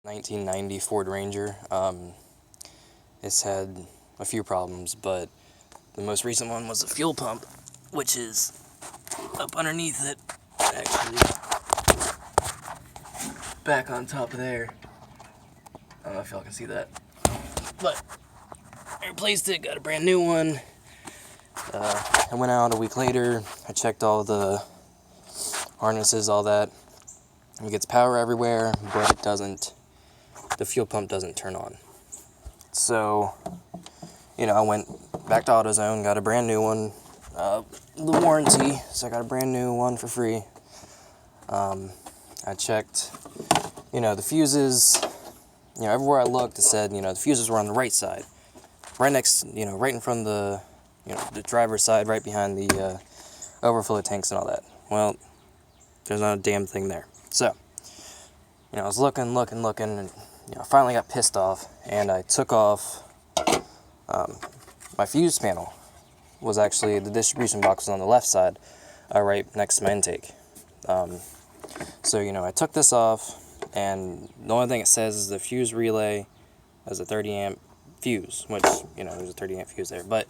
1990 Ford Ranger. It's had a few problems, but the most recent one was the fuel pump, which is up underneath it, actually. Back on top of there. I don't know if y'all can see that. But I replaced it, got a brand new one. I went out a week later, I checked all the harnesses, all that. It gets power everywhere, but it doesn't, the fuel pump doesn't turn on. So, I went back to AutoZone, got a brand new one, the warranty, so I got a brand new one for free. I checked, the fuses, everywhere I looked, it said, the fuses were on the right side, right next, right in front of the driver's side, right behind the overflow tanks and all that. Well, there's not a damn thing there. So, I was looking, and I finally got pissed off, and I took off my fuse panel. Was actually, the distribution box was on the left side, right next to my intake. So, I took this off, and the only thing it says is the fuse relay has a 30 amp fuse, which, there's a 30 amp fuse there. But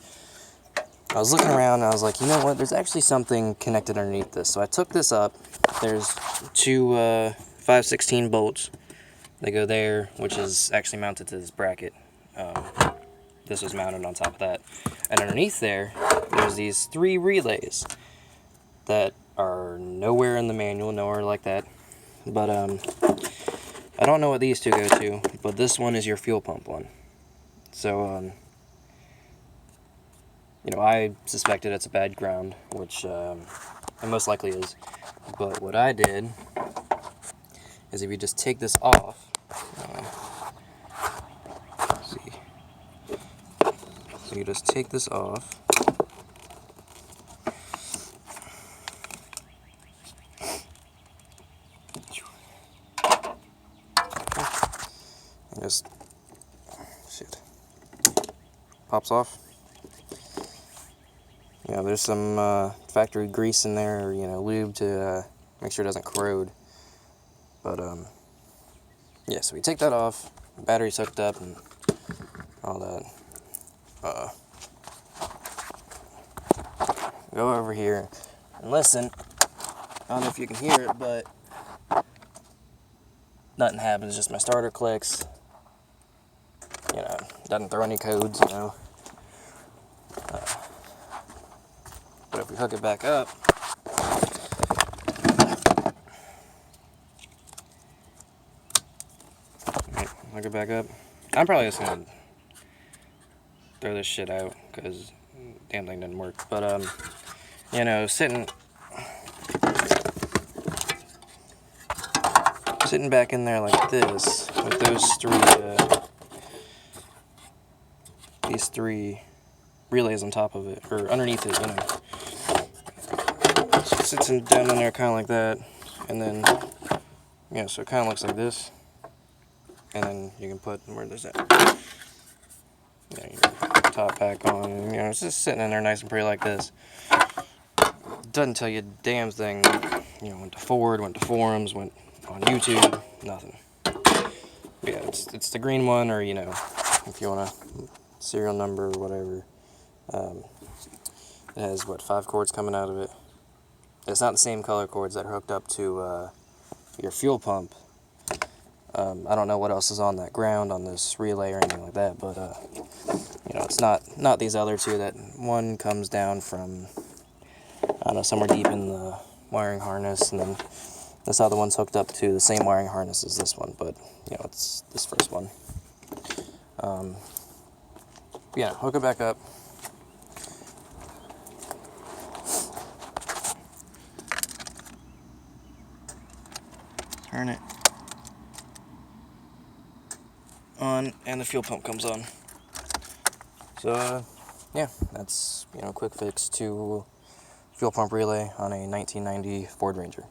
I was looking around, and I was like, you know what, there's actually something connected underneath this. So I took this up. There's two 5/16 bolts. They go there, which is actually mounted to this bracket. This was mounted on top of that. And underneath there's these 3 relays that are nowhere in the manual, nowhere like that. But I don't know what these two go to, but this one is your fuel pump one. So, I suspected it's a bad ground, which it most likely is. But what I did is if you just take this off, let's see. So you just take this off. And just, pops off. There's some factory grease in there, or, lube to make sure it doesn't corrode. But, so we take that off, the battery's hooked up, and all that. Go over here and listen. I don't know if you can hear it, but nothing happens, just my starter clicks. Doesn't throw any codes, But if we hook it back up, hook it back up. I'm probably just gonna throw this shit out because damn thing didn't work. But sitting back in there like this with those these 3 relays on top of it, or underneath it, So it sits down in there kind of like that, and then, so it kind of looks like this, and then you can put, where does that, your top back on, and, it's just sitting in there nice and pretty like this. Doesn't tell you a damn thing, went to Ford, went to forums, went on YouTube, nothing. But yeah, it's the green one, or, if you want a serial number or whatever. It has, 5 cords coming out of it. It's not the same color cords that are hooked up to your fuel pump. I don't know what else is on that ground, on this relay or anything like that, but, it's not these other 2. That one comes down from, I don't know, somewhere deep in the wiring harness, and then this other one's hooked up to the same wiring harness as this one, but, it's this first one. Hook it back up. Turn it on, and the fuel pump comes on. So, that's, quick fix to fuel pump relay on a 1990 Ford Ranger.